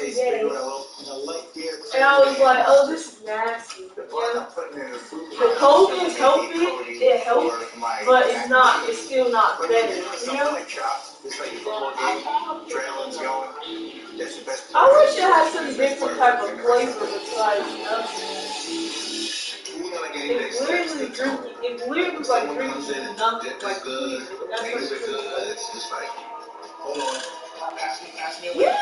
day. And I was like, oh, this is nasty. Yeah. The cold is helping, it helps, but it's still not better, you know? I wish it had some different type of flavor besides nothing. It literally was like drinking nothing, like food. That's what it was like. Hold on. Pass me a yeah.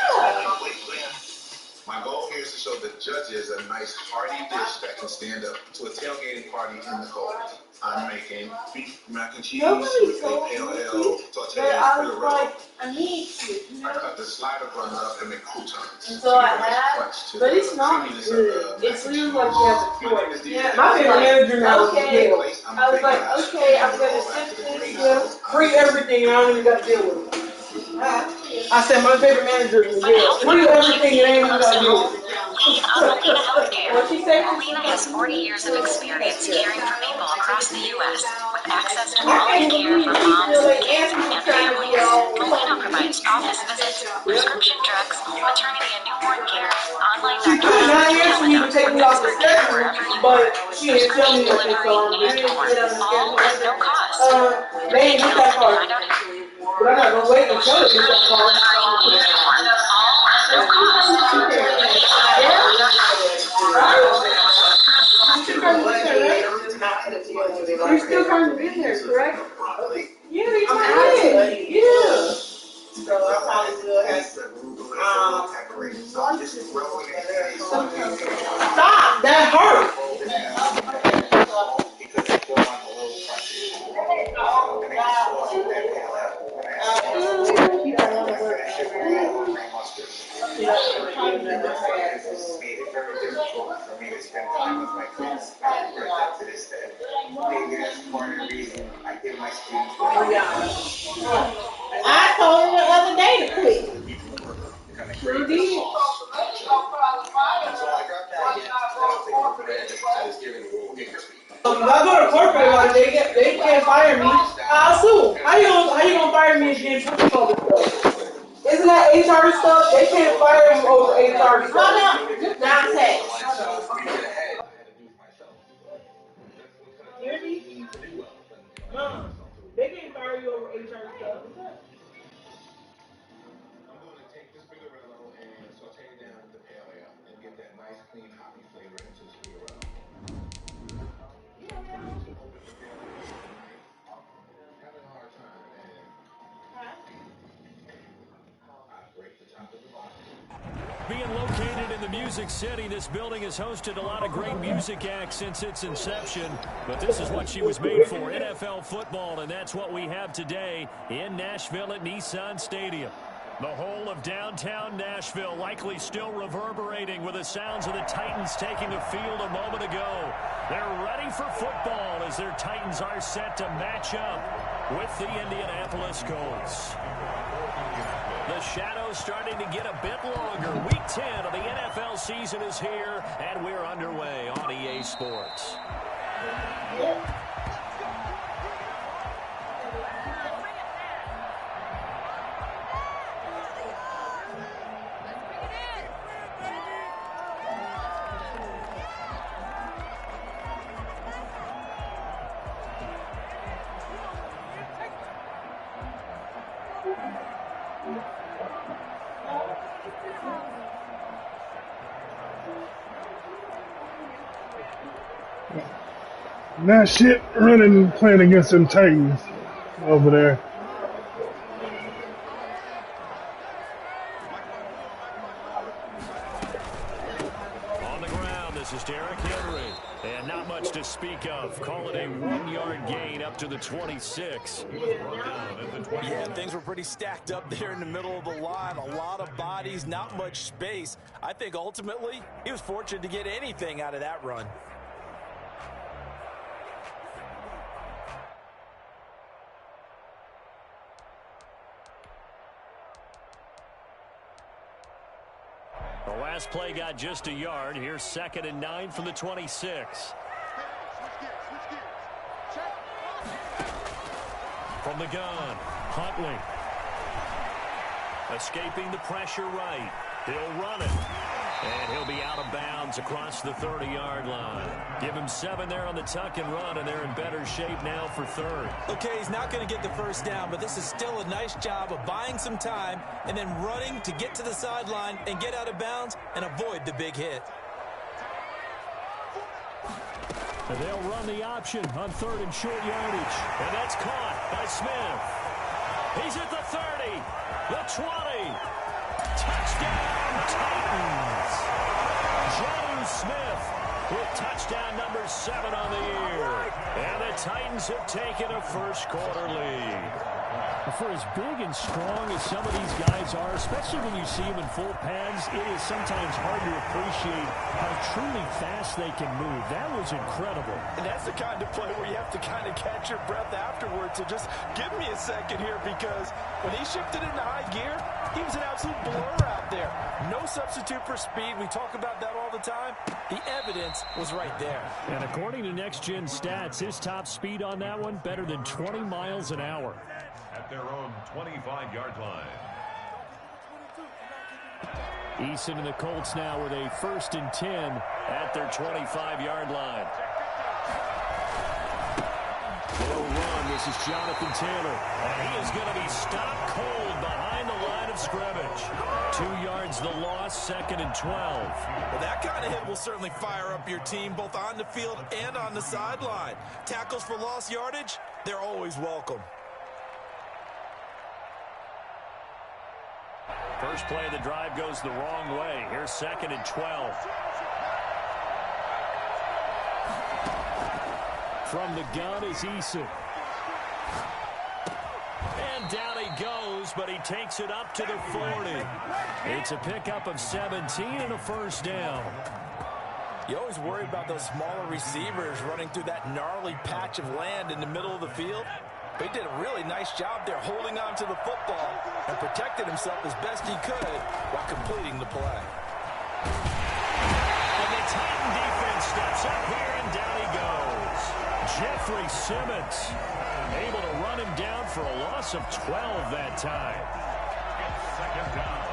My goal here is to show the judges a nice hearty dish that can stand up to a tailgating party in the cold. I'm making beef mac and cheese with a pale ale sauteed like, I need to. I cut the slider buns up and make croutons. And so I had, but it's not good. It's literally like you have a choice. Yeah, my favorite manager now is Yale. I was like, okay, I'm gonna sip this. Free everything, and I don't even got to deal with it. I said my favorite manager is Yale. Free everything, and I ain't even got to deal with it. What'd she say? Alina has 40 years of experience caring for people across the U.S. with access to quality care for moms, kids, and families. Alina provides office visits, prescription drugs, maternity and newborn care, online doctor's take me off the schedule, but she didn't tell me what they saw. all at no cost. They ain't get that far. But I got no way to tell it get that far. You're still trying to get there, correct? Yeah, you're trying to get yeah. So I probably will have stop! That hurt! Made it very difficult for me to spend time with my kids to this day. Maybe that's part of the reason I did my students. I told her the other day to quit. Sure did. If I go to corporate, they can't fire me. I'll sue. How you gonna fire me again for stuff? Isn't that HR stuff? They can't fire him over HR stuff. Nonsense. Hear me? No. They can't fire you over HR stuff. I'm going to take this Spingarello and saute it down with the pale ale and get that nice, clean, hoppy flavor into the Spingarello. Having a hard time, man. Being located in the Music City, this building has hosted a lot of great music acts since its inception. But this is what she was made for, NFL football, and that's what we have today in Nashville at Nissan Stadium. The whole of downtown Nashville likely still reverberating with the sounds of the Titans taking the field a moment ago. They're ready for football as their Titans are set to match up with the Indianapolis Colts. The shadow's starting to get a bit longer. Week 10 of the NFL season is here, and we're underway on EA Sports. Now shit running playing against them Titans over there. On the ground, this is Derrick Henry. And not much to speak of. Call it a 1-yard gain up to the 26. Yeah, things were pretty stacked up there in the middle of the line. A lot of bodies, not much space. I think ultimately he was fortunate to get anything out of that run. The last play got just a yard. Here's 2nd and 9 from the 26. From the gun, Huntley. Escaping the pressure right. He'll run it. downs across the 30-yard line. Give him 7 there on the tuck and run, and they're in better shape now for third. Okay, he's not going to get the first down, but this is still a nice job of buying some time and then running to get to the sideline and get out of bounds and avoid the big hit. And they'll run the option on 3rd and short yardage. And that's caught by Smith. He's at the 30, the 20. Touchdown, Titans. Joe Smith with touchdown number 7 on the year. And the Titans have taken a first-quarter lead. For as big and strong as some of these guys are, especially when you see them in full pads, it is sometimes hard to appreciate how truly fast they can move. That was incredible. And that's the kind of play where you have to kind of catch your breath afterwards. So just give me a second here, because when he shifted into high gear, he was an absolute blur out there. No substitute for speed. We talk about that all the time. The evidence was right there. And according to Next Gen Stats, his top speed on that one, better than 20 miles an hour. At their own 25-yard line. Eason and the Colts now with a 1st and 10 at their 25-yard line. They'll run. This is Jonathan Taylor. And he is going to be stopped cold behind the line of scrimmage. 2 yards the loss, 2nd and 12. Well, that kind of hit will certainly fire up your team, both on the field and on the sideline. Tackles for lost yardage, they're always welcome. First play of the drive goes the wrong way. Here's 2nd and 12. From the gun is Eason. And down he goes, but he takes it up to the 40. It's a pickup of 17 and a first down. You always worry about those smaller receivers running through that gnarly patch of land in the middle of the field. But he did a really nice job there holding on to the football and protected himself as best he could while completing the play. And the Titan defense steps up here, and down he goes. Jeffrey Simmons able to run him down for a loss of 12 that time. 2nd down.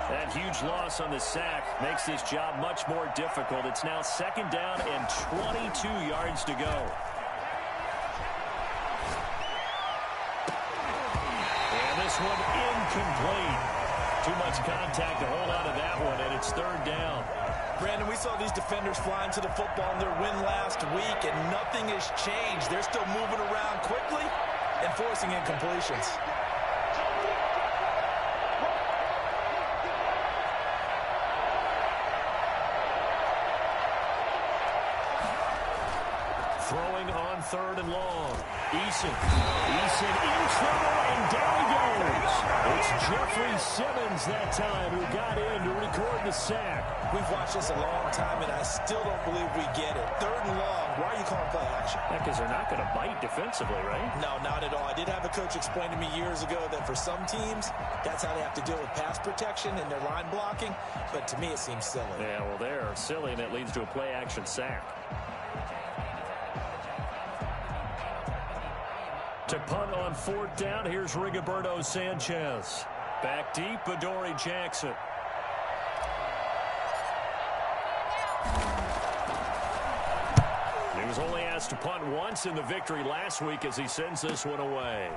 That huge loss on the sack makes this job much more difficult. It's now 2nd down and 22 yards to go. And this one incomplete. Too much contact to hold on to that one, and it's 3rd down. Brandon, we saw these defenders flying to the football in their win last week, and nothing has changed. They're still moving around quickly and forcing incompletions. Throwing on 3rd and long. Eason in trouble, and down he goes. It's Jeffrey Simmons that time who got in to record the sack. We've watched this a long time, and I still don't believe we get it. 3rd and long. Why are you calling play action? Because they're not going to bite defensively, right? No, not at all. I did have a coach explain to me years ago that for some teams, that's how they have to deal with pass protection and their line blocking. But to me, it seems silly. Yeah, well, they're silly, and it leads to a play-action sack. To punt on 4th down, here's Rigoberto Sanchez. Back deep, Adoree Jackson. He was only asked to punt once in the victory last week as he sends this one away.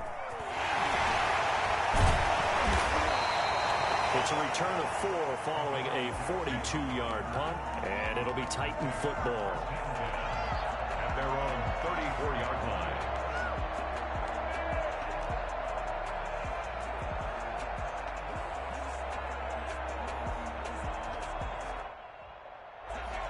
It's a return of 4 following a 42-yard punt, and it'll be Titan football. At their own 34-yard line.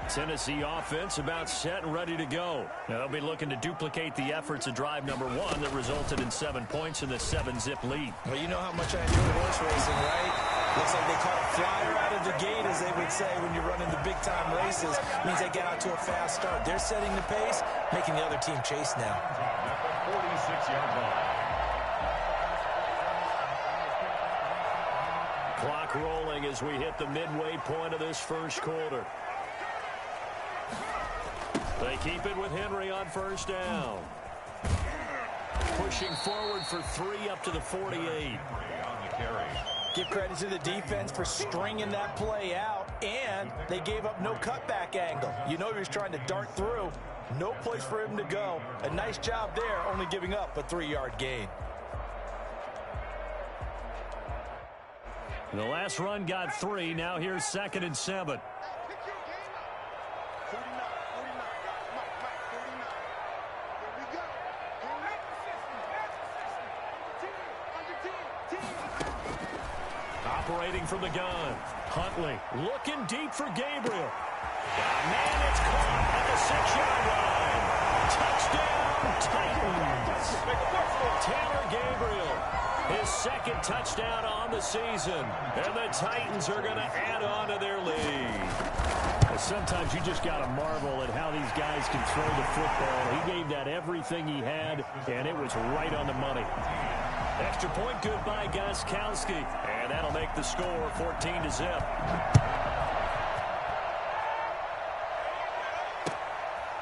Tennessee offense about set and ready to go. Now, they'll be looking to duplicate the efforts of drive number 1 that resulted in 7 points in the 7-zip lead. Well, you know how much I enjoy horse racing, right? Looks like they caught a flyer out of the gate, as they would say, when you're running the big-time races. Means they get out to a fast start. They're setting the pace, making the other team chase now. At the 46-yard line. Clock rolling as we hit the midway point of this first quarter. They keep it with Henry on 1st down. Pushing forward for 3 up to the 48. On the carry. Give credit to the defense for stringing that play out, and they gave up no cutback angle. You know he was trying to dart through. No place for him to go. A nice job there, only giving up a 3-yard gain. The last run got 3. Now here's 2nd and 7. Operating from the gun. Huntley looking deep for Gabriel. Man, it's caught at the 6-yard line. Touchdown, Titans. Taylor Gabriel, his 2nd touchdown on the season. And the Titans are going to add on to their lead. Sometimes you just got to marvel at how these guys can throw the football. He gave that everything he had, and it was right on the money. Extra point good by Gostkowski. And that'll make the score 14-0.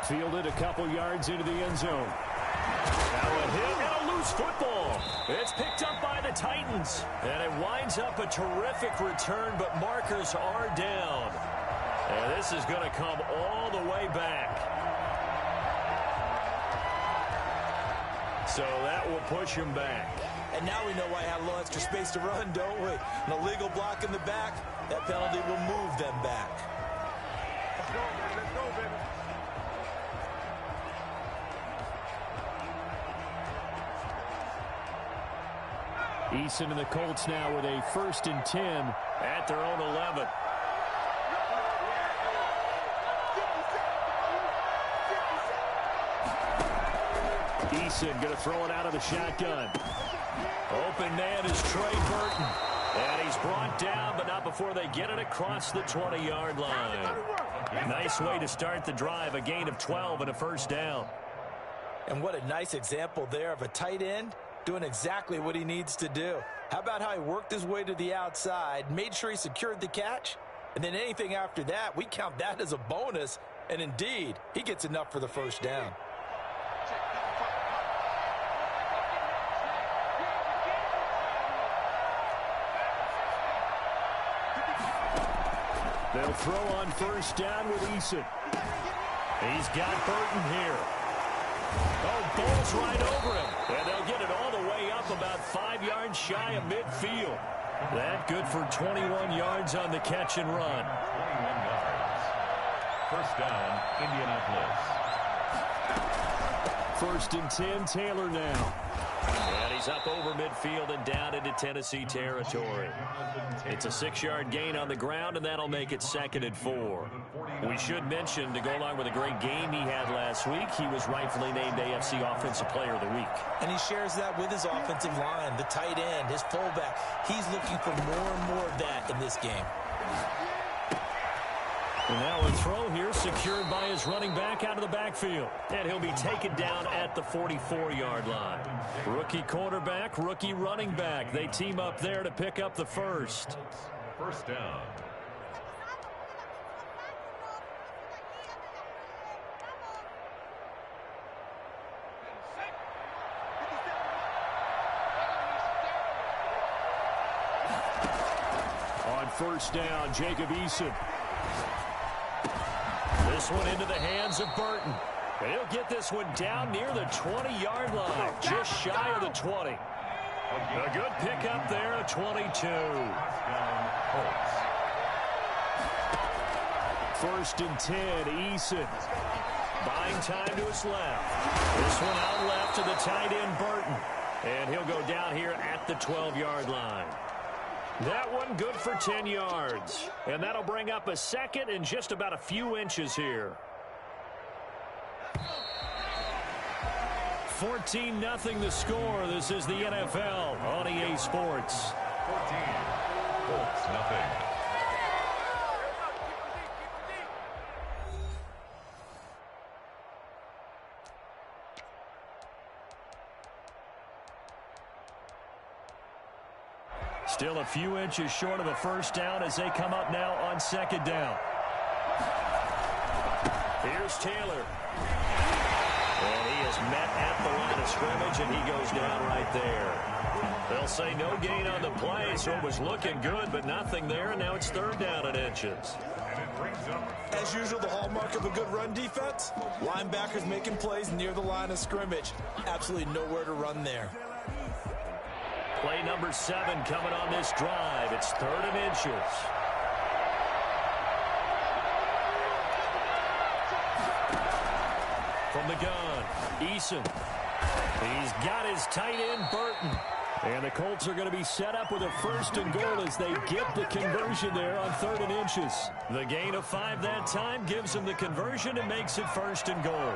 Fielded a couple yards into the end zone. Now a hit and a loose football. It's picked up by the Titans. And it winds up a terrific return, but markers are down. And this is going to come all the way back. So that will push him back. And now we know why I had a little extra space to run, don't we? An illegal block in the back, that penalty will move them back. Let's go, man. Let's go, baby. Eason and the Colts now with a 1st and 10 at their own 11. Eason going to throw it out of the shotgun. Open man is Trey Burton. And he's brought down, but not before they get it across the 20-yard line. Nice way to start the drive, a gain of 12 and a 1st down. And what a nice example there of a tight end doing exactly what he needs to do. How about how he worked his way to the outside, made sure he secured the catch, and then anything after that, we count that as a bonus. And indeed, he gets enough for the 1st down. They'll throw on 1st down with Eason. He's got Burton here. Oh, ball's right over him. And they'll get it all the way up about 5 yards shy of midfield. That good for 21 yards on the catch and run. 21 yards. 1st down, Indianapolis. 1st and 10, Taylor now. And he's up over midfield and down into Tennessee territory. It's a 6-yard gain on the ground, and that'll make it 2nd and 4. We should mention, to go along with a great game he had last week, he was rightfully named AFC Offensive Player of the Week. And he shares that with his offensive line, the tight end, his fullback. He's looking for more and more of that in this game. And now a throw here secured by his running back out of the backfield. And he'll be taken down at the 44-yard line. Rookie quarterback, rookie running back. They team up there to pick up the 1st. 1st down. On 1st down, Jacob Eason. This one into the hands of Burton. And he'll get this one down near the 20-yard line, just shy of the 20. A good pickup there at 22. 1st and 10, Eason. Buying time to his left. This one out left to the tight end, Burton. And he'll go down here at the 12-yard line. That one good for 10 yards. And that'll bring up a 2nd and just about a few inches here. 14-0 the score. This is the NFL on EA Sports. 14. Colts, nothing. Still a few inches short of a 1st down as they come up now on 2nd down. Here's Taylor. And he is met at the line of scrimmage, and he goes down right there. They'll say no gain on the play, so it was looking good, but nothing there, and now it's 3rd down and inches. As usual, the hallmark of a good run defense, linebackers making plays near the line of scrimmage. Absolutely nowhere to run there. Play number 7 coming on this drive. It's 3rd and inches. From the gun, Eason. He's got his tight end, Burton. And the Colts are going to be set up with a 1st and goal as they get the conversion there on 3rd and inches. The gain of 5 that time gives them the conversion and makes it 1st and goal.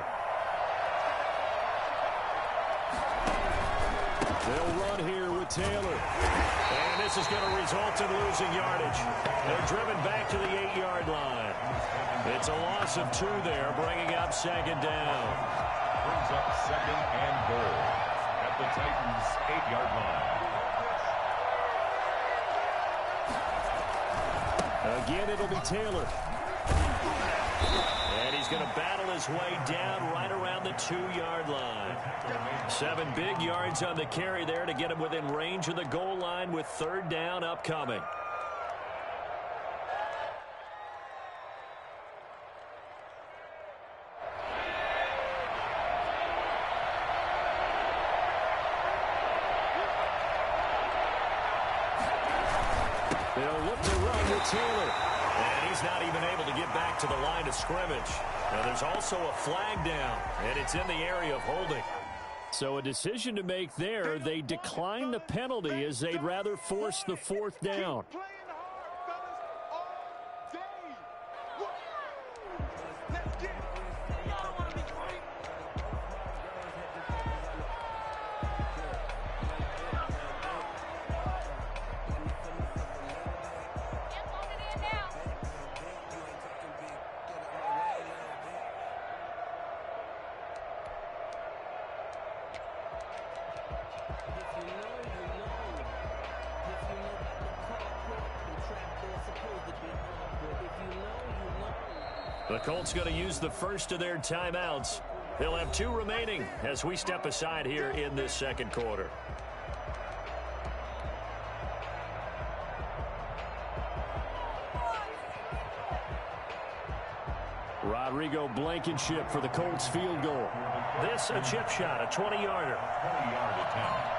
They'll run here with Taylor. And this is going to result in losing yardage. They're driven back to the 8-yard line. It's a loss of 2 there, bringing up 2nd down. Brings up 2nd and goal at the Titans' 8-yard line. Again, it'll be Taylor. And he's going to battle his way down right around the 2-yard line. 7 big yards on the carry there to get him within range of the goal line with 3rd down upcoming. They'll look to run with Taylor. And he's not even able to get back to the line of scrimmage. Now there's also a flag down, and it's in the area of holding. So a decision to make there. They decline the penalty as they'd rather force the 4th down. The Colts going to use the first of their timeouts. They'll have 2 remaining as we step aside here in this 2nd quarter. Rodrigo Blankenship for the Colts field goal. This a chip shot, a 20-yarder. 20-yard attempt.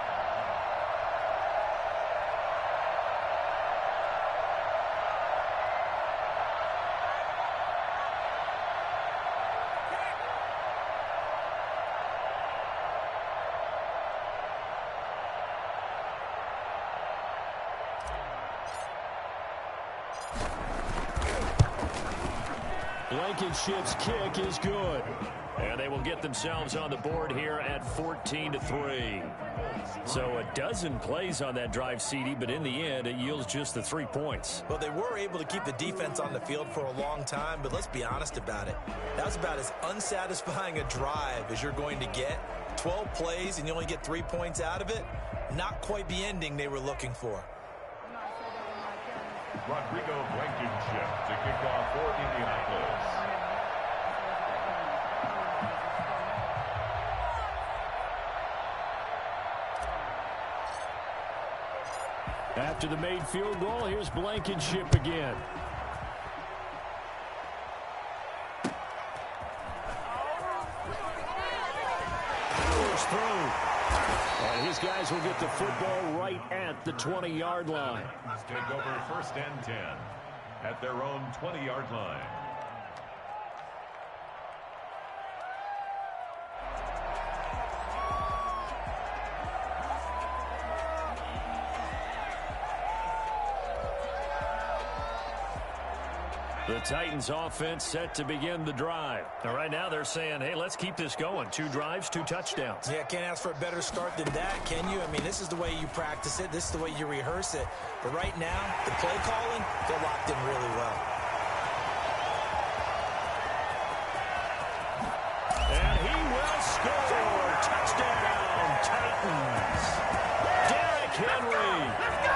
Blankenship's kick is good. And they will get themselves on the board here at 14-3. So a dozen plays on that drive, CD, but in the end, it yields just the 3 points. Well, they were able to keep the defense on the field for a long time, but let's be honest about it. That was about as unsatisfying a drive as you're going to get. 12 plays and you only get 3 points out of it. Not quite the ending they were looking for. Rodrigo Blankenship to kick off for Indianapolis. After the made field goal, here's Blankenship again. Powers through. And his guys will get the football right at the 20-yard line. Let's take over 1st and 10 at their own 20-yard line. The Titans offense set to begin the drive. Now, right now they're saying, hey, let's keep this going. 2 drives, 2 touchdowns. Yeah, can't ask for a better start than that, can you? I mean, this is the way you practice it. This is the way you rehearse it. But right now, the play calling, they're locked in really well. And he will score. Touchdown, Titans. Derrick Henry,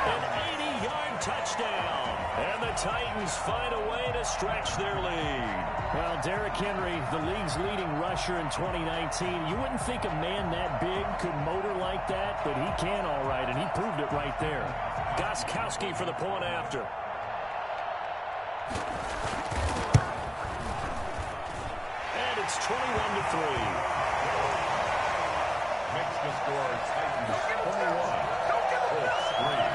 an 80-yard touchdown. And the Titans find a way to stretch their lead. Well, Derrick Henry, the league's leading rusher in 2019. You wouldn't think a man that big could motor like that, but he can all right, and he proved it right there. Gostkowski for the point after. And it's 21-3. Makes the score Titans 21, Colts 3.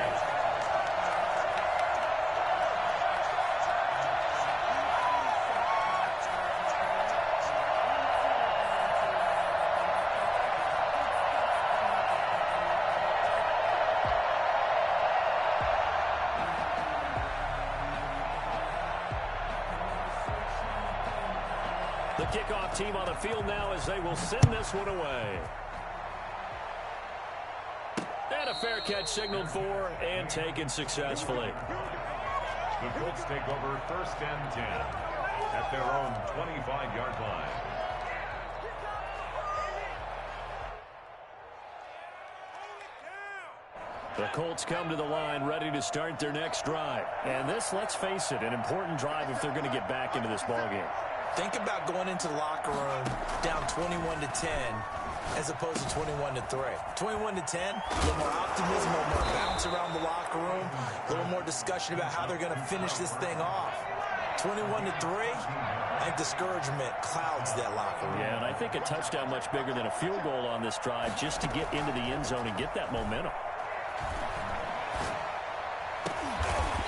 The kickoff team on the field now as they will send this one away. And a fair catch signaled for and taken successfully. The Colts take over 1st and 10 at their own 25-yard line. The Colts come to the line ready to start their next drive. And this, let's face it, an important drive if they're going to get back into this ballgame. Think about going into the locker room down 21-10 as opposed to 21-3. 21-10, a little more optimism, a little more bounce around the locker room, a little more discussion about how they're going to finish this thing off. 21-3, I think discouragement clouds that locker room. Yeah, and I think a touchdown much bigger than a field goal on this drive just to get into the end zone and get that momentum.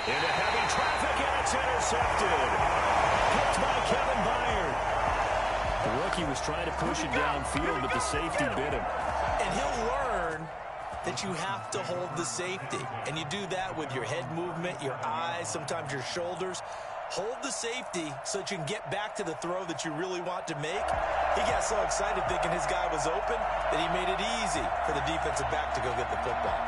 Into heavy traffic, and it's intercepted. Picked by Kevin Byard. The rookie was trying to push it downfield, but the safety bit him. And he'll learn that you have to hold the safety. And you do that with your head movement, your eyes, sometimes your shoulders. Hold the safety so that you can get back to the throw that you really want to make. He got so excited thinking his guy was open that he made it easy for the defensive back to go get the football.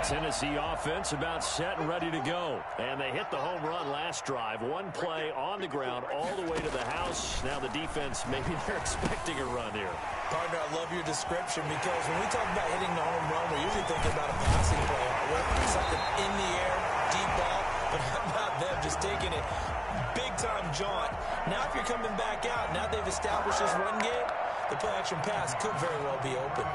Tennessee offense about set and ready to go. And they hit the home run last drive. One play on the ground all the way to the house. Now the defense, maybe they're expecting a run here. Partner, I love your description because when we talk about hitting the home run, we're usually thinking about a passing play, aren't we? Something in the air, deep ball, but how about them just taking it big-time jaunt. Now if you're coming back out, now they've established this run game, the play-action pass could very well be open.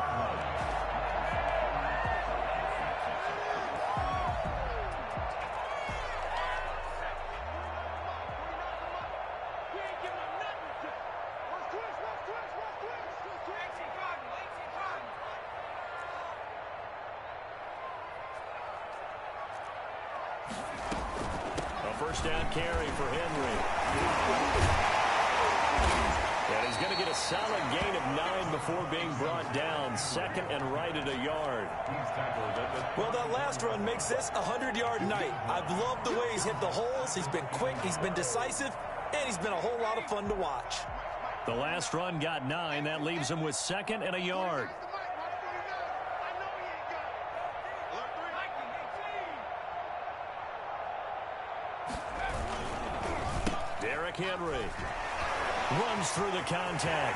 First down carry for Henry. And he's going to get a solid gain of 9 before being brought down. 2nd and right at a yard. Well, that last run makes this a 100-yard night. I've loved the way he's hit the holes. He's been quick, he's been decisive, and he's been a whole lot of fun to watch. The last run got 9. That leaves him with 2nd and a yard. Derrick Henry runs through the contact.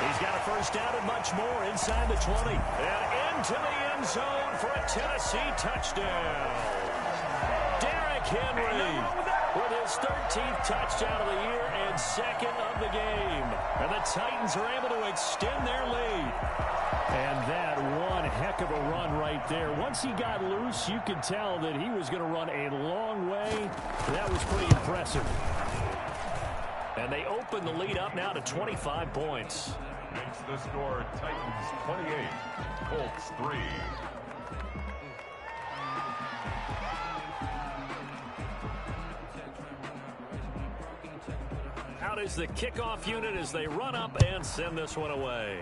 He's got a first down and much more inside the 20. And into the end zone for a Tennessee touchdown. Derrick Henry with his 13th touchdown of the year and 2nd of the game. And the Titans are able to extend their lead. And that one heck of a run right there. Once he got loose, you could tell that he was going to run a long way. That was pretty impressive. And they open the lead up now to 25 points. Makes the score Titans 28, Colts 3. Out is the kickoff unit as they run up and send this one away.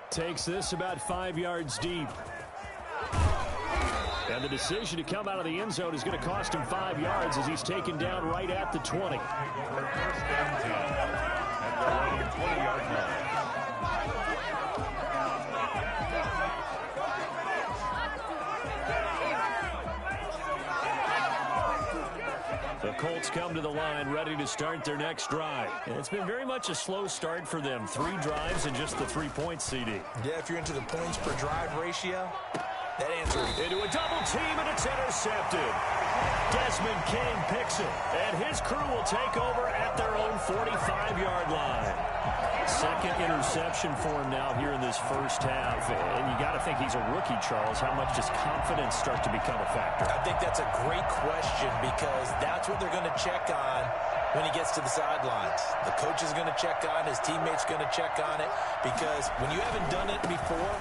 Takes this about 5 yards deep. And the decision to come out of the end zone is going to cost him 5 yards as he's taken down right at the 20. First and 10 at their own 20-yard line. The Colts come to the line ready to start their next drive. And it's been very much a slow start for them. 3 drives and just the 3 points, CD. Yeah, if you're into the points per drive ratio, That answer is into a double team, and it's intercepted. Desmond King picks it, and his crew will take over at their own 45-yard line. Second interception for him now here in this first half. And you got to think he's a rookie, Charles. How much does confidence start to become a factor? I think that's a great question because that's what they're going to check on when he gets to the sidelines. The coach is going to check on, his teammates going to check on it, because when you haven't done it before,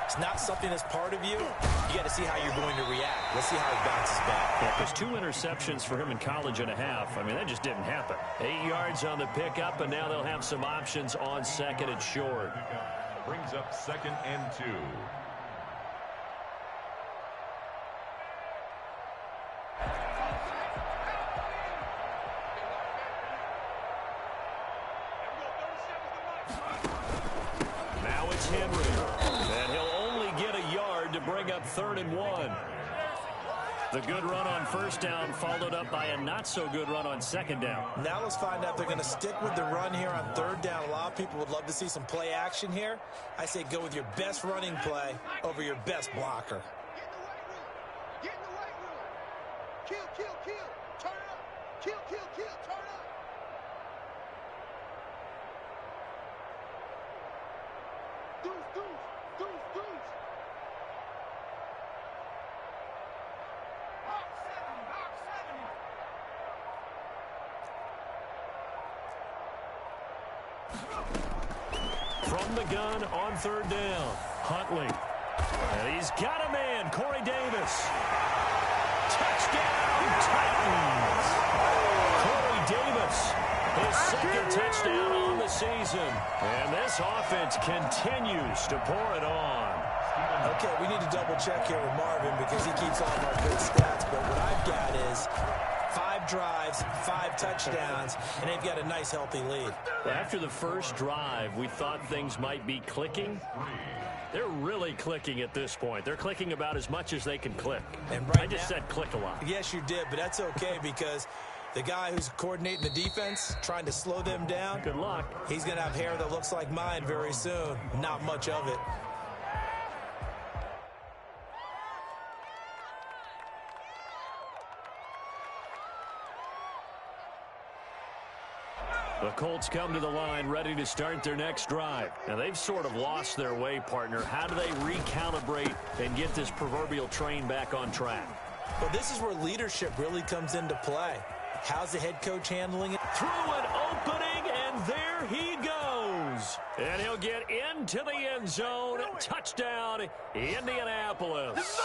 it's not something that's part of you. You got to see how you're going to react. Let's see how he bounces back. Yeah, because 2 interceptions for him in college and a half. I mean, that just didn't happen. 8 yards on the pickup, and now they'll have some options on second and short. Brings up 2nd and 2. Now it's Henry. And he'll only get a yard to bring up 3rd and 1. The good run on first down followed up by a not-so-good run on second down. Now let's find out if they're going to stick with the run here on 3rd down. A lot of people would love to see some play action here. I say go with your best running play over your best blocker. Get in the weight room. Kill, kill, kill. Turn it up. Kill, kill, kill. Turn it up. Deuce, deuce, deuce, deuce. Hawk 7, Hawk 7. From the gun on 3rd down, Huntley. And he's got a man, Corey Davis. Touchdown, Titans! Corey Davis, his 2nd touchdown on the season. And this offense continues to pour it on. Okay, we need to double-check here with Marvin because he keeps all of our good stats. But what I've got is 5 drives, 5 touchdowns, and they've got a nice, healthy lead. After the first drive, we thought things might be clicking. They're really clicking at this point. They're clicking about as much as they can click. And right I just said click a lot. Yes, you did, but that's okay because the guy who's coordinating the defense, trying to slow them down, good luck. He's going to have hair that looks like mine very soon. Not much of it. The Colts come to the line ready to start their next drive. Now, they've sort of lost their way, partner. How do they recalibrate and get this proverbial train back on track? Well, this is where leadership really comes into play. How's the head coach handling it? Through an opening, and there he goes. And he'll get into the end zone. Touchdown, Indianapolis.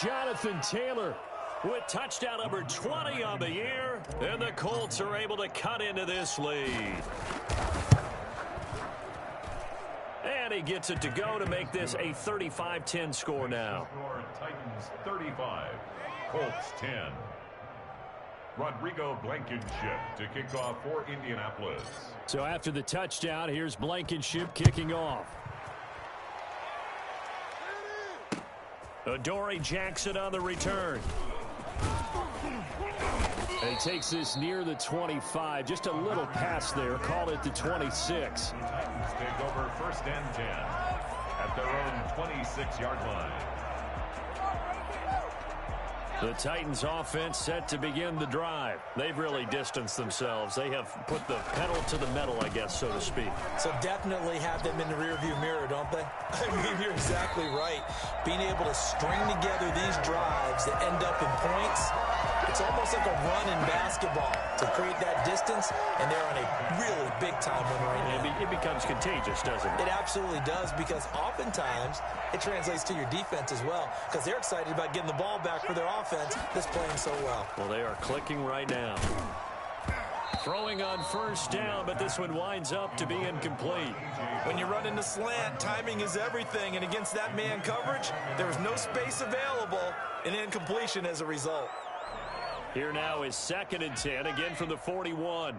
Jonathan Taylor with touchdown number 20 on the year, and the Colts are able to cut into this lead. And he gets it to go to make this a 35-10 score now. Titans 35, Colts 10. Rodrigo Blankenship to kick off for Indianapolis. So after the touchdown, here's Blankenship kicking off. Adoree Jackson on the return. And he takes this near the 25. Just a little pass there. Call it the 26. Titans take over 1st and 10 at their own 26-yard line. The Titans offense set to begin the drive. They've really distanced themselves. They have put the pedal to the metal, I guess, so to speak. So definitely have them in the rearview mirror, don't they? I mean, you're exactly right. Being able to string together these drives that end up in points, it's almost like a run in basketball to create that distance, and they're on a really big-time win right now. It becomes contagious, doesn't it? It absolutely does, because oftentimes it translates to your defense as well, because they're excited about getting the ball back for their offense that's playing so well. Well, they are clicking right now. Throwing on first down, but this one winds up to be incomplete. When you run into slant, timing is everything, and against that man coverage, there is no space available, and incompletion as a result. Here now is 2nd and 10, again from the 41.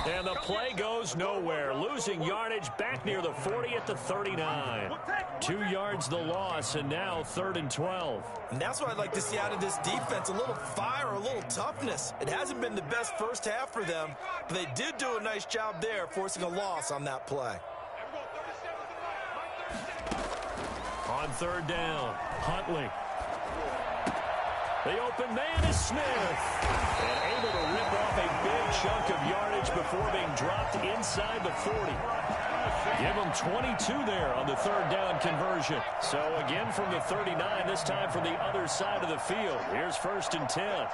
And the play goes nowhere. Losing yardage back near the 40 at the 39. 2 yards the loss, and now 3rd and 12. And that's what I'd like to see out of this defense, a little fire, a little toughness. It hasn't been the best first half for them, but they did do a nice job there, forcing a loss on that play. On 3rd down, Huntley. The open man is Smith. And able to rip off a big chunk of yardage before being dropped inside the 40. Give him 22 there on the 3rd down conversion. So again from the 39, this time from the other side of the field. Here's 1st and 10.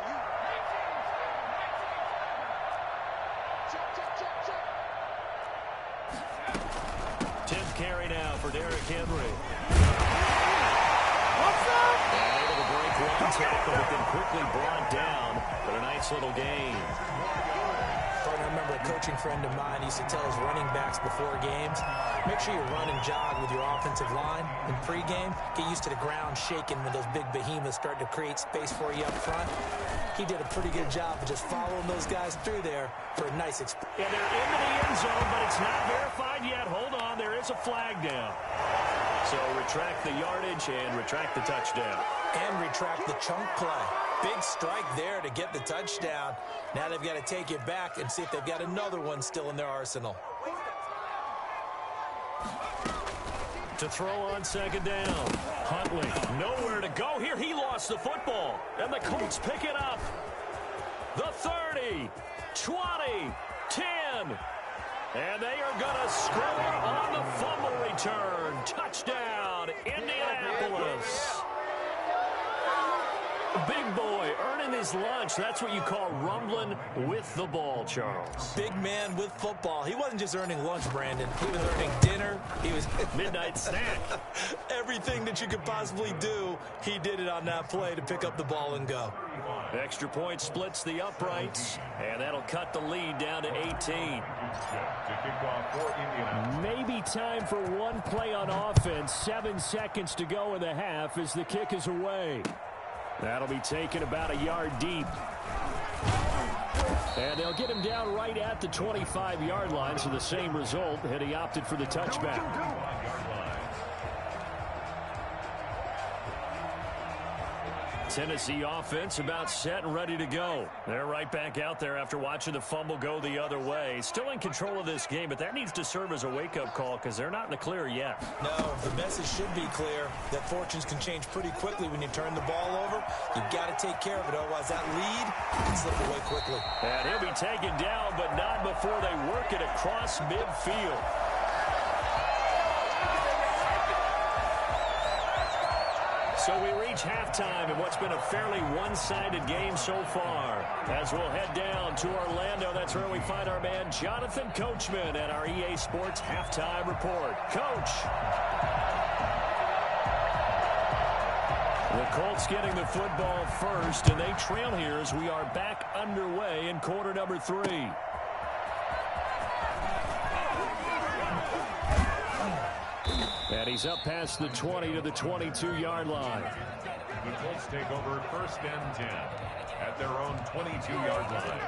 10th carry now for Derrick Henry. What's up? And able to break one tackle, but then quickly brought down. But a nice little gain. I remember a coaching friend of mine used to tell his running backs before games, make sure you run and jog with your offensive line in pregame. Get used to the ground shaking when those big behemoths start to create space for you up front. He did a pretty good job of just following those guys through there for a nice experience. Yeah, they're into the end zone, but it's not verified yet. Hold on, there is a flag down. So retract the yardage and retract the touchdown. And retract the chunk play. Big strike there to get the touchdown. Now they've got to take it back and see if they've got another one still in their arsenal. To throw on 2nd down. Huntley, nowhere to go here. He lost the football. And the Colts pick it up. The 30, 20, 10. And they are going to score on the fumble return. Touchdown, Indianapolis. Big boy earning his lunch. That's what you call rumbling with the ball, Charles. Big man with football. He wasn't just earning lunch, Brandon. He was earning dinner. He was midnight snack. Everything that you could possibly do, he did it on that play to pick up the ball and go. Extra point splits the uprights, and that'll cut the lead down to 18. Maybe time for one play on offense. 7 seconds to go in the half as the kick is away. That'll be taken about a yard deep. And they'll get him down right at the 25-yard line, so the same result, and he opted for the touchback. Tennessee offense about set and ready to go. They're right back out there after watching the fumble go the other way. Still in control of this game, but that needs to serve as a wake-up call because they're not in the clear yet. No, the message should be clear that fortunes can change pretty quickly when you turn the ball over. You've got to take care of it, otherwise that lead can slip away quickly. And he'll be taken down, but not before they work it across midfield. So we reach halftime in what's been a fairly one-sided game so far. As we'll head down to Orlando, that's where we find our man Jonathan Coachman at our EA Sports Halftime Report. Coach. The Colts getting the football first, and they trail here as we are back underway in quarter number 3. And he's up past the 20 to the 22-yard line. The Colts take over 1st and 10 at their own 22-yard line.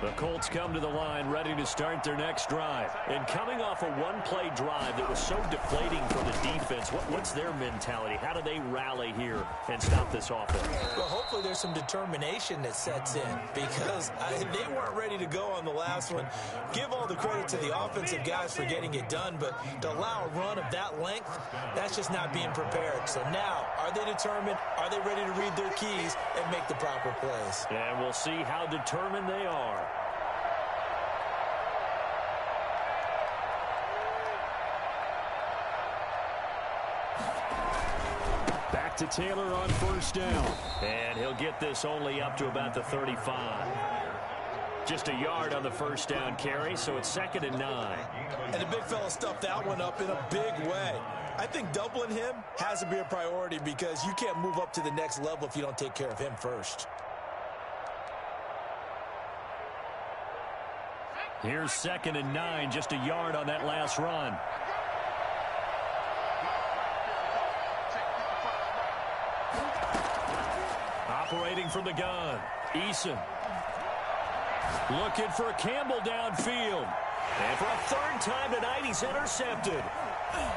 The Colts come to the line ready to start their next drive. And coming off a one-play drive that was so deflating for the defense, what's their mentality? How do they rally here and stop this offense? Well, hopefully there's some determination that sets in because they weren't ready to go on the last one. Give all the credit to the offensive guys for getting it done, but to allow a run of that length, that's just not being prepared. So now, are they determined? Are they ready to read their keys and make the proper plays? And we'll see how determined they are. Back to Taylor on 1st down. And he'll get this only up to about the 35. Just a yard on the 1st down carry, so it's 2nd and 9. And the big fella stuffed that one up in a big way. I think doubling him has to be a priority because you can't move up to the next level if you don't take care of him first. Here's 2nd and 9, just a yard on that last run. Operating from the gun, Eason. Looking for Campbell downfield. And for a third time tonight, he's intercepted.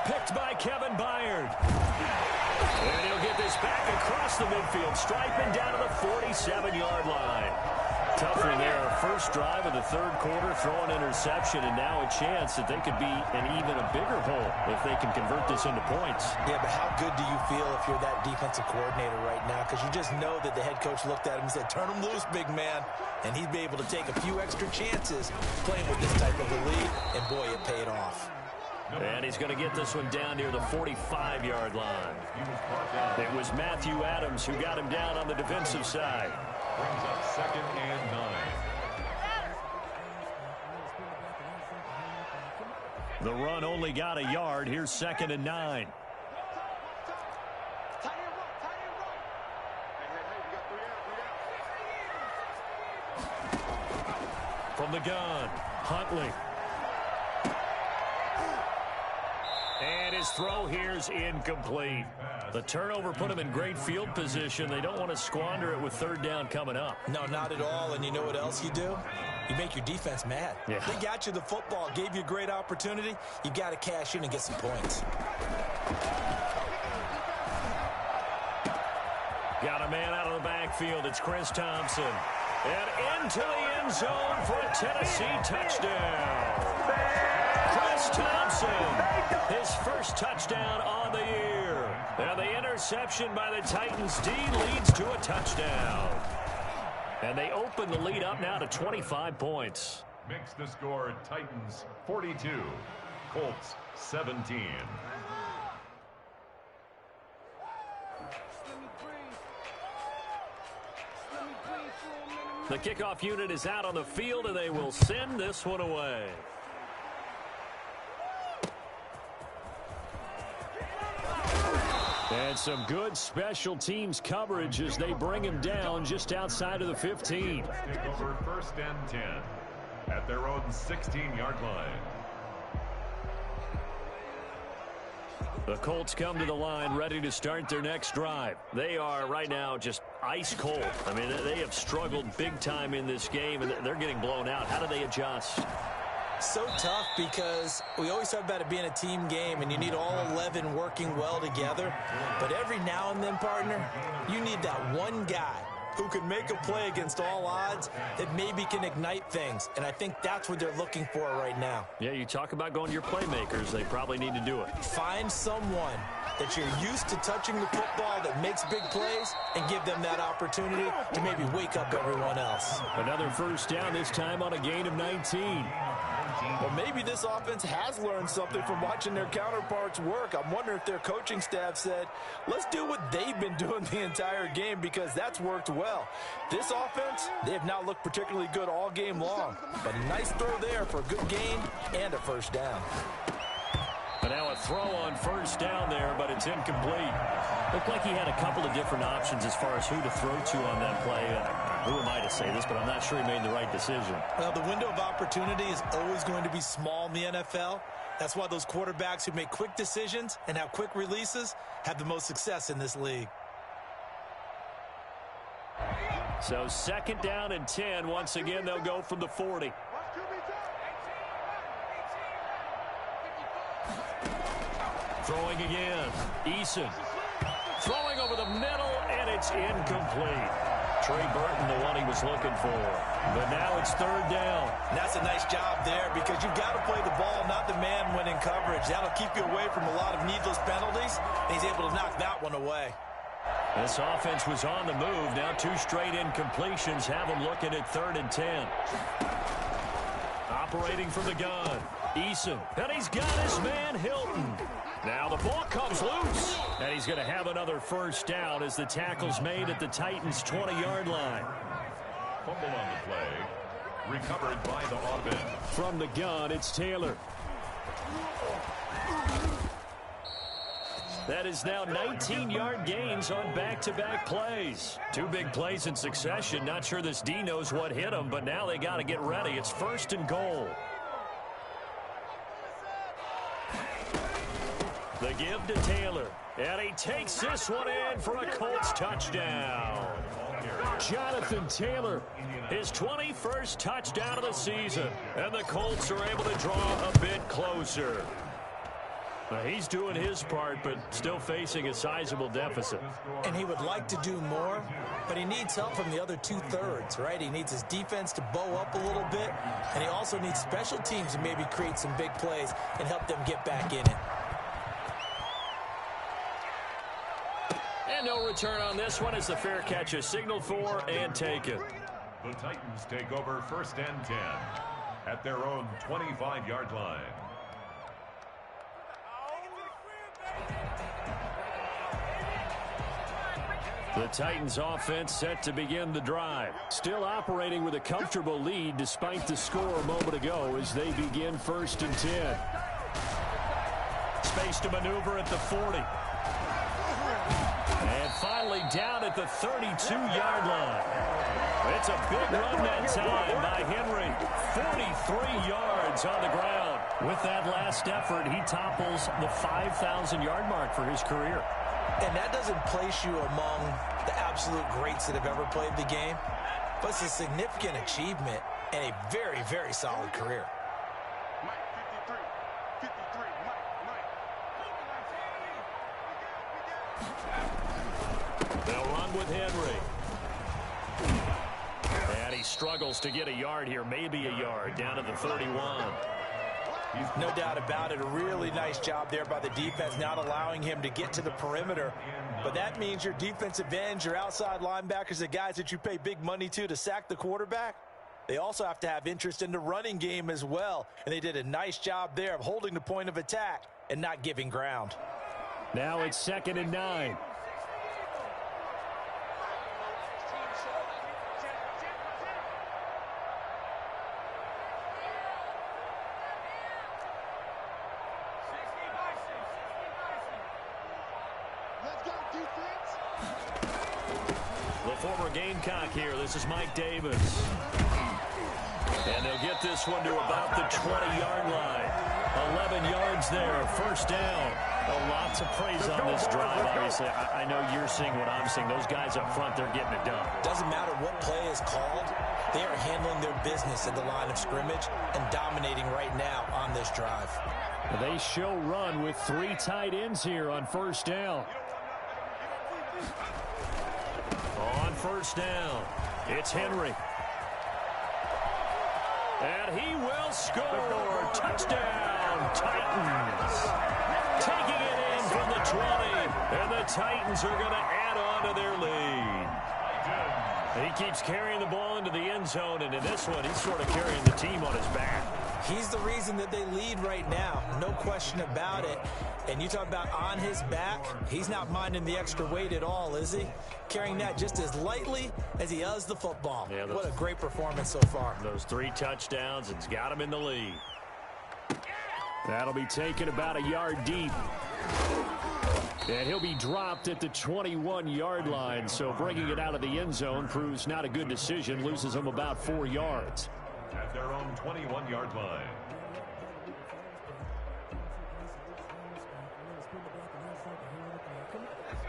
Picked by Kevin Byard. And he'll get this back across the midfield, striping down to the 47-yard line. Tough one there. First drive of the third quarter, throw an interception, and now a chance that they could be in even a bigger hole if they can convert this into points. Yeah, but how good do you feel if you're that defensive coordinator right now? Because you just know that the head coach looked at him and said, turn him loose, big man. And he'd be able to take a few extra chances playing with this type of a lead, and boy, it paid off. And he's going to get this one down near the 45-yard line. It was Matthew Adams who got him down on the defensive side. Brings up 2nd and 9. The run only got a yard. Here's 2nd and 9. From the gun, Huntley. And his throw here is incomplete. The turnover put him in great field position. They don't want to squander it with third down coming up. No, not at all. And you know what else you do? You make your defense mad. Yeah. They got you the football, gave you a great opportunity. You got to cash in and get some points. Got a man out of the backfield. It's Chris Thompson. And into the end zone for a Tennessee touchdown. Chris Thompson, his first touchdown on the year. And the interception by the Titans D leads to a touchdown. And they open the lead up now to 25 points. Makes the score Titans 42, Colts 17. The kickoff unit is out on the field, and they will send this one away. And some good special teams coverage as they bring him down just outside of the 15. Take over 1st and 10 at their own 16-yard line. The Colts come to the line ready to start their next drive. They are right now just ice cold. I mean, they have struggled big time in this game, and they're getting blown out. How do they adjust? So tough because we always talk about it being a team game and you need all 11 working well together. But every now and then, partner, you need that one guy who can make a play against all odds that maybe can ignite things. And I think that's what they're looking for right now. Yeah, you talk about going to your playmakers. They probably need to do it. Find someone that you're used to touching the football that makes big plays and give them that opportunity to maybe wake up everyone else. Another first down, this time on a gain of 19. Well, maybe this offense has learned something from watching their counterparts work. I'm wondering if their coaching staff said, let's do what they've been doing the entire game because that's worked well. This offense, they have not looked particularly good all game long. But a nice throw there for a good gain and a first down. But now a throw on first down there, but it's incomplete. Looked like he had a couple of different options as far as who to throw to on that play. Who am I to say this, but I'm not sure he made the right decision. Well, the window of opportunity is always going to be small in the NFL. That's why those quarterbacks who make quick decisions and have quick releases have the most success in this league. So 2nd down and 10. Once again, they'll go from the 40. Throwing again. Eason. Throwing over the middle, and it's incomplete. Trey Burton, the one he was looking for. But now it's 3rd down. And that's a nice job there because you've got to play the ball, not the man when in coverage. That'll keep you away from a lot of needless penalties. And he's able to knock that one away. This offense was on the move. Now 2 straight incompletions have them looking at 3rd and 10. Operating from the gun. Eason. And he's got his man Hilton. Now the ball comes loose. And he's going to have another first down as the tackle's made at the Titans' 20-yard line. Fumble on the play. Recovered by the offense. From the gun, it's Taylor. That is now 19-yard gains on back-to-back plays. 2 big plays in succession. Not sure this D knows what hit him, but now they got to get ready. It's 1st and goal. The give to Taylor. And he takes this one in for a Colts touchdown. Jonathan Taylor, his 21st touchdown of the season, and the Colts are able to draw a bit closer. He's doing his part, but still facing a sizable deficit. And he would like to do more, but he needs help from the other two-thirds, right? He needs his defense to bow up a little bit, and he also needs special teams to maybe create some big plays and help them get back in it. And no return on this one as the fair catch is signaled for and taken. The Titans take over 1st and 10 at their own 25-yard line. The Titans offense set to begin the drive. Still operating with a comfortable lead despite the score a moment ago as they begin 1st and 10. Space to maneuver at the 40. And finally down at the 32-yard line. It's a big run that time by Henry. 43 yards on the ground. With that last effort, he topples the 5,000-yard mark for his career. And that doesn't place you among the absolute greats that have ever played the game, but it's a significant achievement and a very, very solid career. They'll run with Henry. And he struggles to get a yard here, maybe a yard, down to the 31. No doubt about it. A really nice job there by the defense, not allowing him to get to the perimeter. But that means your defensive ends, your outside linebackers, the guys that you pay big money to sack the quarterback, they also have to have interest in the running game as well. And they did a nice job there of holding the point of attack and not giving ground. Now it's 2nd and 9. Former Gamecock here. This is Mike Davis. And they'll get this one to about the 20-yard line. 11 yards there. 1st down. Lots of praise on this drive, obviously. I know you're seeing what I'm seeing. Those guys up front, they're getting it done. Doesn't matter what play is called. They are handling their business at the line of scrimmage and dominating right now on this drive. They show run with 3 tight ends here on 1st down. On 1st down, it's Henry. And he will score. Touchdown, Titans. Taking it in from the 20. And the Titans are going to add on to their lead. He keeps carrying the ball into the end zone. And in this one, he's sort of carrying the team on his back. He's the reason that they lead right now. No question about it. And you talk about on his back, he's not minding the extra weight at all, is he? Carrying that just as lightly as he does the football. Yeah, what a great performance so far. Those 3 touchdowns, it's got him in the lead. That'll be taken about a yard deep. And he'll be dropped at the 21-yard line. So bringing it out of the end zone proves not a good decision. Loses him about 4 yards. At their own 21-yard line.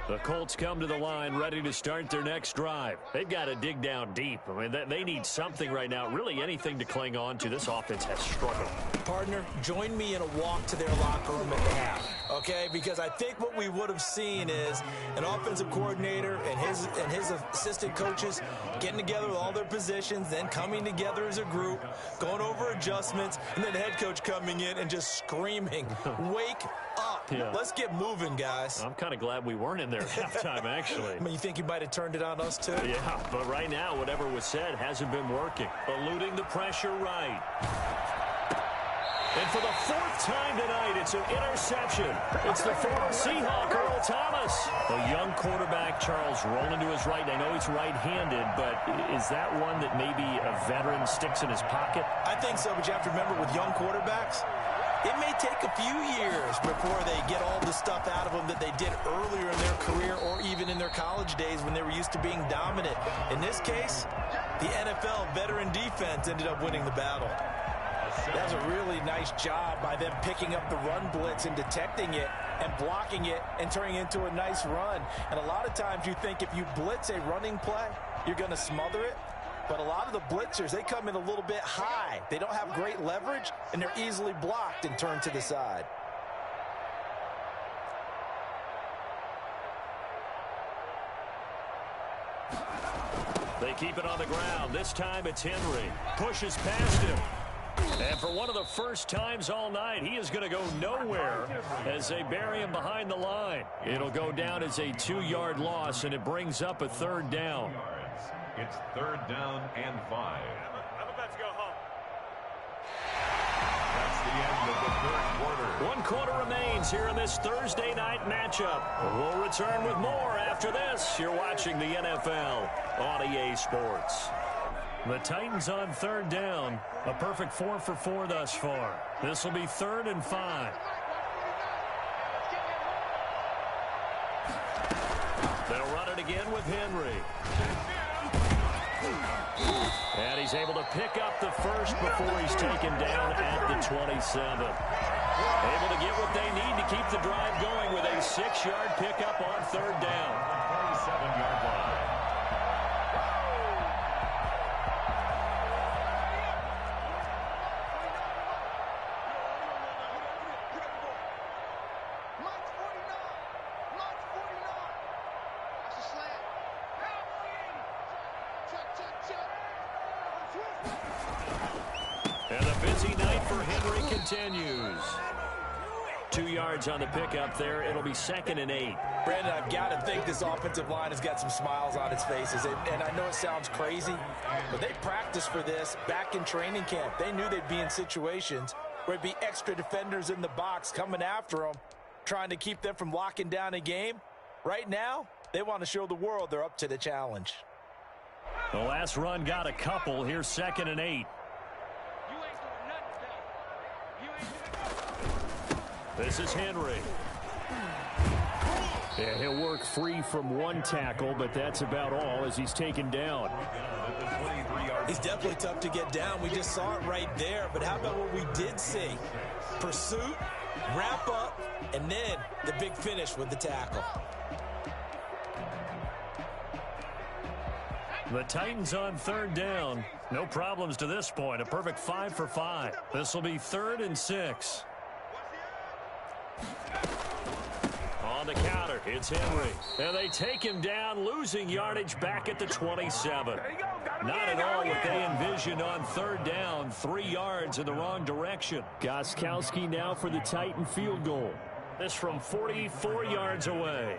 The Colts come to the line ready to start their next drive. They've got to dig down deep. I mean, they need something right now, really anything to cling on to. This offense has struggled. Partner, join me in a walk to their locker room at the half, okay? Because I think what we would have seen is an offensive coordinator and his assistant coaches getting together with all their positions, then coming together as a group, going over adjustments, and then the head coach coming in and just screaming, wake up. Yeah. Let's get moving, guys. I'm kind of glad we weren't in there at halftime, actually. I mean, you think you might have turned it on us, too? Yeah, but right now, whatever was said hasn't been working. Eluding the pressure right. And for the 4th time tonight, it's an interception. It's the former Seahawk, Earl Thomas. The young quarterback, Charles, rolling to his right. I know he's right-handed, but is that one that maybe a veteran sticks in his pocket? I think so, but you have to remember with young quarterbacks, it may take a few years before they get all the stuff out of them that they did earlier in their career or even in their college days when they were used to being dominant. In this case, the NFL veteran defense ended up winning the battle. That was a really nice job by them picking up the run blitz and detecting it and blocking it and turning it into a nice run. And a lot of times you think if you blitz a running play, you're going to smother it. But a lot of the blitzers, they come in a little bit high. They don't have great leverage, and they're easily blocked and turned to the side. They keep it on the ground. This time it's Henry. Pushes past him. And for one of the first times all night, he is going to go nowhere as they bury him behind the line. It'll go down as a 2-yard loss, and it brings up a 3rd down. It's 3rd down and 5. I'm about to go home. That's the end of the 3rd quarter. 1 quarter remains here in this Thursday night matchup. We'll return with more after this. You're watching the NFL on EA Sports. The Titans on 3rd down. A perfect 4 for 4 thus far. This will be 3rd and 5. They'll run it again with Henry. And he's able to pick up the first before he's taken down at the 27. Able to get what they need to keep the drive going with a 6-yard pickup on 3rd down. 27-yard line. And the busy night for Henry continues. 2 yards on the pickup there. It'll be 2nd and 8. Brandon, I've got to think this offensive line has got some smiles on its faces. And I know it sounds crazy, but they practiced for this back in training camp. They knew they'd be in situations where it'd be extra defenders in the box coming after them, trying to keep them from locking down a game. Right now, they want to show the world they're up to the challenge. The last run got a couple. Here's 2nd and 8. This is Henry. Yeah, he'll work free from 1 tackle, but that's about all as he's taken down. He's definitely tough to get down. We just saw it right there. But how about what we did see? Pursuit, wrap up, and then the big finish with the tackle. The Titans on 3rd down. No problems to this point. A perfect 5 for 5. This will be 3rd and 6. On the counter, it's Henry. And they take him down, losing yardage back at the 27. Not at all what they envisioned on 3rd down. 3 yards in the wrong direction. Gostkowski now for the Titan field goal. This from 44 yards away.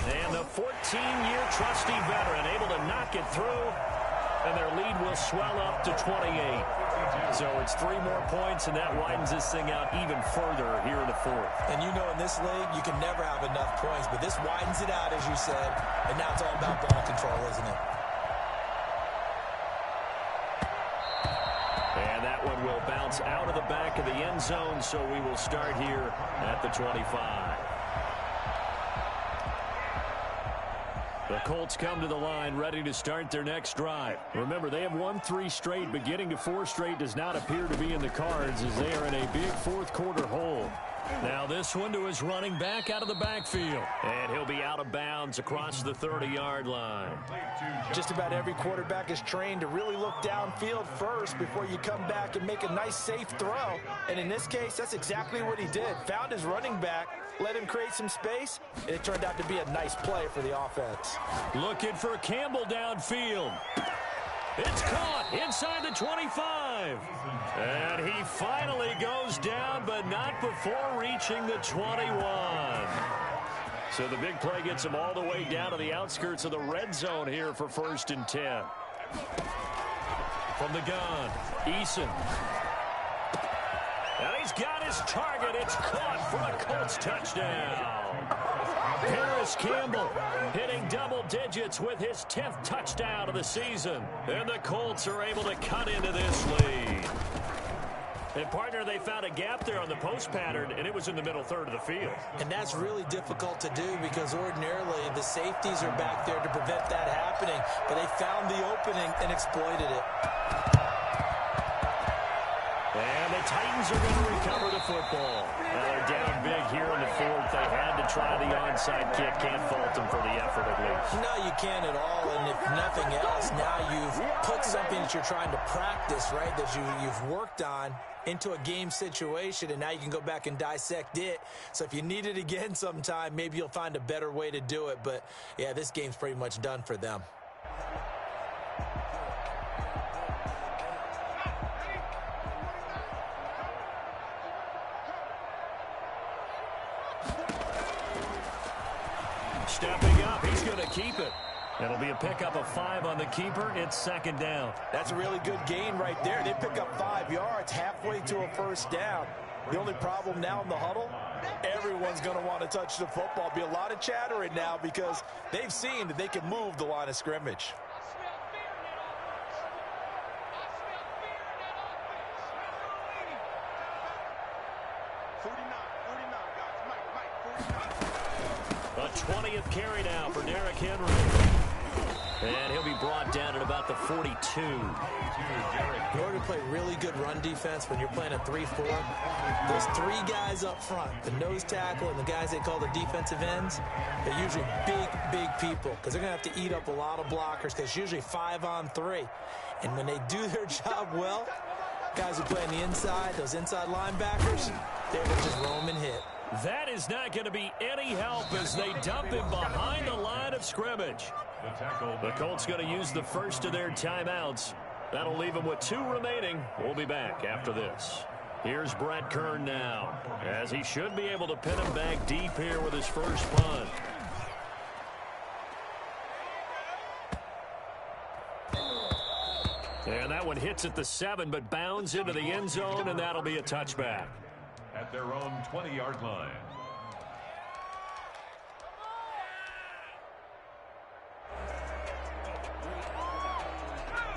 And the 14-year trusty veteran able to knock it through. And their lead will swell up to 28. So it's 3 more points, and that widens this thing out even further here in the 4th. And you know in this league, you can never have enough points, but this widens it out, as you said, and now it's all about ball control, isn't it? And that one will bounce out of the back of the end zone, so we will start here at the 25. The Colts come to the line ready to start their next drive. Remember, they have won 3 straight, but getting to 4 straight does not appear to be in the cards as they are in a big 4th quarter hole. Now this one to his running back out of the backfield. And he'll be out of bounds across the 30-yard line. Just about every quarterback is trained to really look downfield first before you come back and make a nice, safe throw. And in this case, that's exactly what he did. Found his running back, let him create some space, and it turned out to be a nice play for the offense. Looking for Campbell downfield. It's caught inside the 25. And he finally goes down, but not before reaching the 21. So the big play gets him all the way down to the outskirts of the red zone here for 1st and 10. From the gun, Eason. And he's got his target. It's caught for a Colts touchdown. Paris Campbell hitting double digits with his 10th touchdown of the season. And the Colts are able to cut into this lead. And, partner, they found a gap there on the post pattern, and it was in the middle third of the field. And that's really difficult to do because ordinarily the safeties are back there to prevent that happening. But they found the opening and exploited it. And the Titans are going to recover the football. Now they're down big here in the fourth. They had to try the onside kick. Can't fault them for the effort at least. No, you can't at all. And if nothing else, now you've put something that you're trying to practice, right, that you've worked on into a game situation, and now you can go back and dissect it. So if you need it again sometime, maybe you'll find a better way to do it. But, yeah, this game's pretty much done for them. Stepping up, he's going to keep it. It'll be a pickup of 5 on the keeper. It's second down. That's a really good gain right there. They pick up 5 yards halfway to a first down. The only problem now in the huddle, everyone's going to want to touch the football. Be a lot of chattering now because they've seen that they can move the line of scrimmage. A 20th carry now for Derrick Henry. And he'll be brought down at about the 42. In order to play really good run defense when you're playing a 3-4, those 3 guys up front, the nose tackle and the guys they call the defensive ends, they're usually big people because they're going to have to eat up a lot of blockers because it's usually 5-on-3. And when they do their job well, guys who play on the inside, those inside linebackers, they're going to just roam and hit. That is not going to be any help as they dump him behind the line of scrimmage. The Colts going to use the first of their timeouts. That'll leave them with 2 remaining. We'll be back after this. Here's Brett Kern now, as he should be able to pin him back deep here with his first punt. And that one hits at the 7, but bounds into the end zone, and that'll be a touchback. At their own 20-yard line.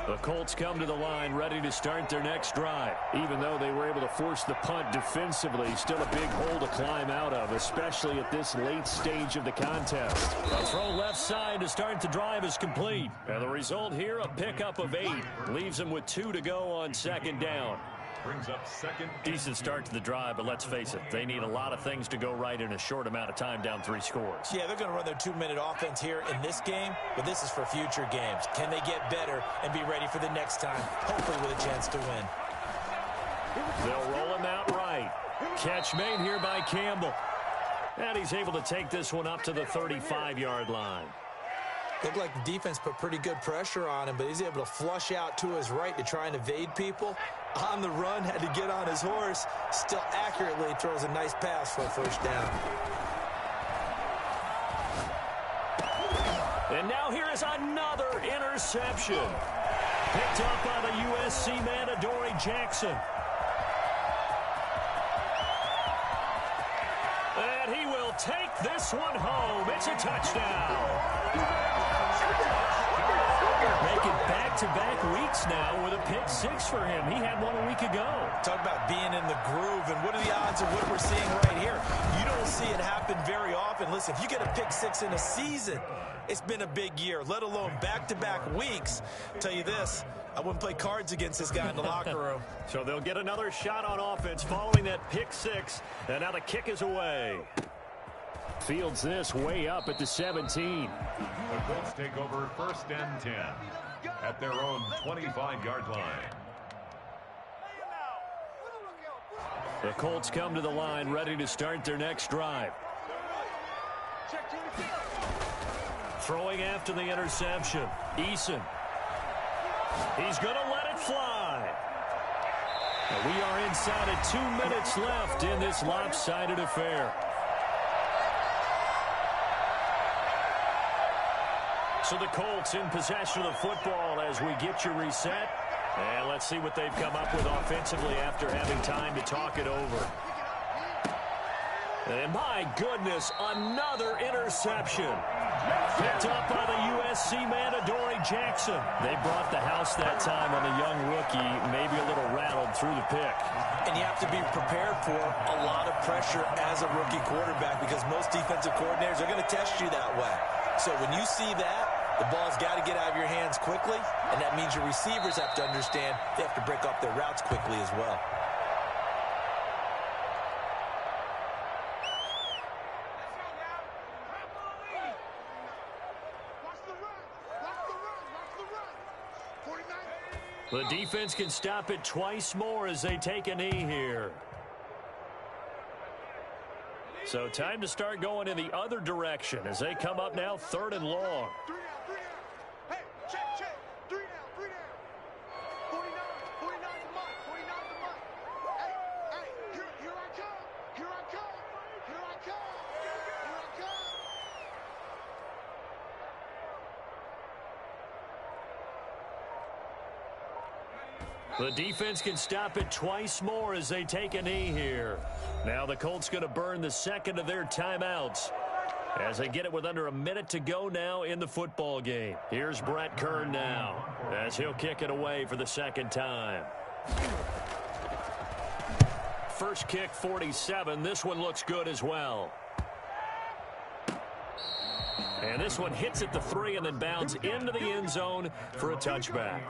The Colts come to the line ready to start their next drive. Even though they were able to force the punt defensively, still a big hole to climb out of, especially at this late stage of the contest. A throw left side to start the drive is complete. And the result here, a pickup of 8. Leaves them with 2 to go on second down. Brings up second. Decent start to the drive, but let's face it, they need a lot of things to go right in a short amount of time, down 3 scores. Yeah, they're going to run their 2-minute offense here in this game, but this is for future games. Can they get better and be ready for the next time, hopefully with a chance to win? They'll roll him out right. Catch made here by Campbell. And he's able to take this one up to the 35-yard line. Looked like the defense put pretty good pressure on him, but he's able to flush out to his right to try and evade people. On the run, had to get on his horse. Still accurately throws a nice pass for a first down. And now here is another interception. Picked up by the USC man, Adoree Jackson. And he will take this one home. It's a touchdown. Making back-to-back weeks now with a pick 6 for him. He had one a week ago. Talk about being in the groove, and what are the odds of what we're seeing right here? You don't see it happen very often. Listen, if you get a pick 6 in a season, it's been a big year, let alone back-to-back weeks. I'll tell you this, I wouldn't play cards against this guy in the locker room. So they'll get another shot on offense following that pick 6, and now the kick is away. Fields this way up at the 17. The Colts take over first and 10 at their own 25-yard line. The Colts come to the line ready to start their next drive. Throwing after the interception. Eason. He's going to let it fly. And we are inside of 2 minutes left in this lopsided affair. So the Colts in possession of the football as we get you reset. And let's see what they've come up with offensively after having time to talk it over. And my goodness, another interception. Picked up by the USC man, Adoree Jackson. They brought the house that time on the young rookie, maybe a little rattled through the pick. And you have to be prepared for a lot of pressure as a rookie quarterback because most defensive coordinators are going to test you that way. So when you see that, the ball's got to get out of your hands quickly, and that means your receivers have to understand they have to break off their routes quickly as well. The defense can stop it twice more as they take a knee here. So time to start going in the other direction as they come up now 3rd and long. 3 down, 3 down. Hey, check. 3 down, 3 down. 49's a month, 49's a month. Hey, here I come. Here I come. Here I come. Here I come. The defense can stop it twice more as they take a knee here. Now the Colts going to burn the second of their timeouts as they get it with under a minute to go now in the football game. Here's Brett Kern now as he'll kick it away for the second time. First kick, 47. This one looks good as well. And this one hits at the 3 and then bounds into the end zone for a touchback.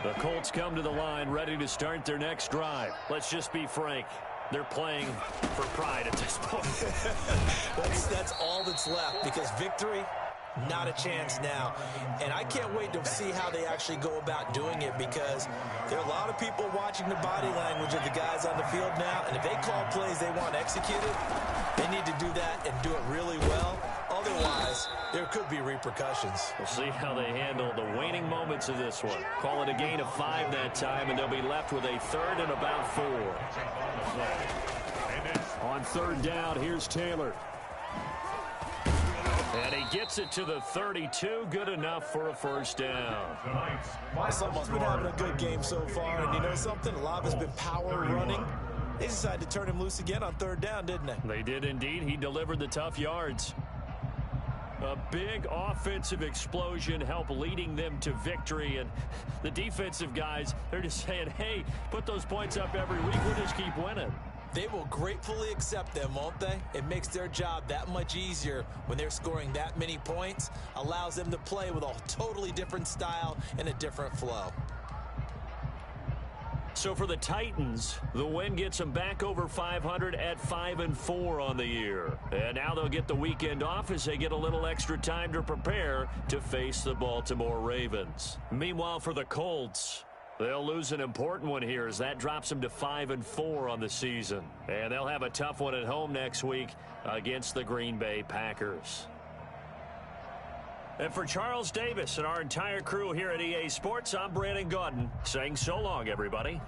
The Colts come to the line ready to start their next drive. Let's just be frank. They're playing for pride at this point. That's all that's left because victory, not a chance now. And I can't wait to see how they actually go about doing it because there are a lot of people watching the body language of the guys on the field now. And if they call plays they want executed, they need to do that and do it really well. Otherwise, there could be repercussions. We'll see how they handle the waning moments of this one. Call it a gain of 5 that time, and they'll be left with a 3rd and about 4. On 3rd down, here's Taylor. And he gets it to the 32. Good enough for a first down. Someone's been having a good game so far, and you know something? A lot has been power running. They decided to turn him loose again on 3rd down, didn't they? They did indeed. He delivered the tough yards. A big offensive explosion helped leading them to victory. And the defensive guys, they're just saying, hey, put those points up every week. We'll just keep winning. They will gratefully accept them, won't they? It makes their job that much easier when they're scoring that many points. Allows them to play with a totally different style and a different flow. So for the Titans, the win gets them back over 500 at 5-4 on the year. And now they'll get the weekend off as they get a little extra time to prepare to face the Baltimore Ravens. Meanwhile, for the Colts, they'll lose an important one here as that drops them to 5-4 on the season. And they'll have a tough one at home next week against the Green Bay Packers. And for Charles Davis and our entire crew here at EA Sports, I'm Brandon Gaudin saying so long, everybody.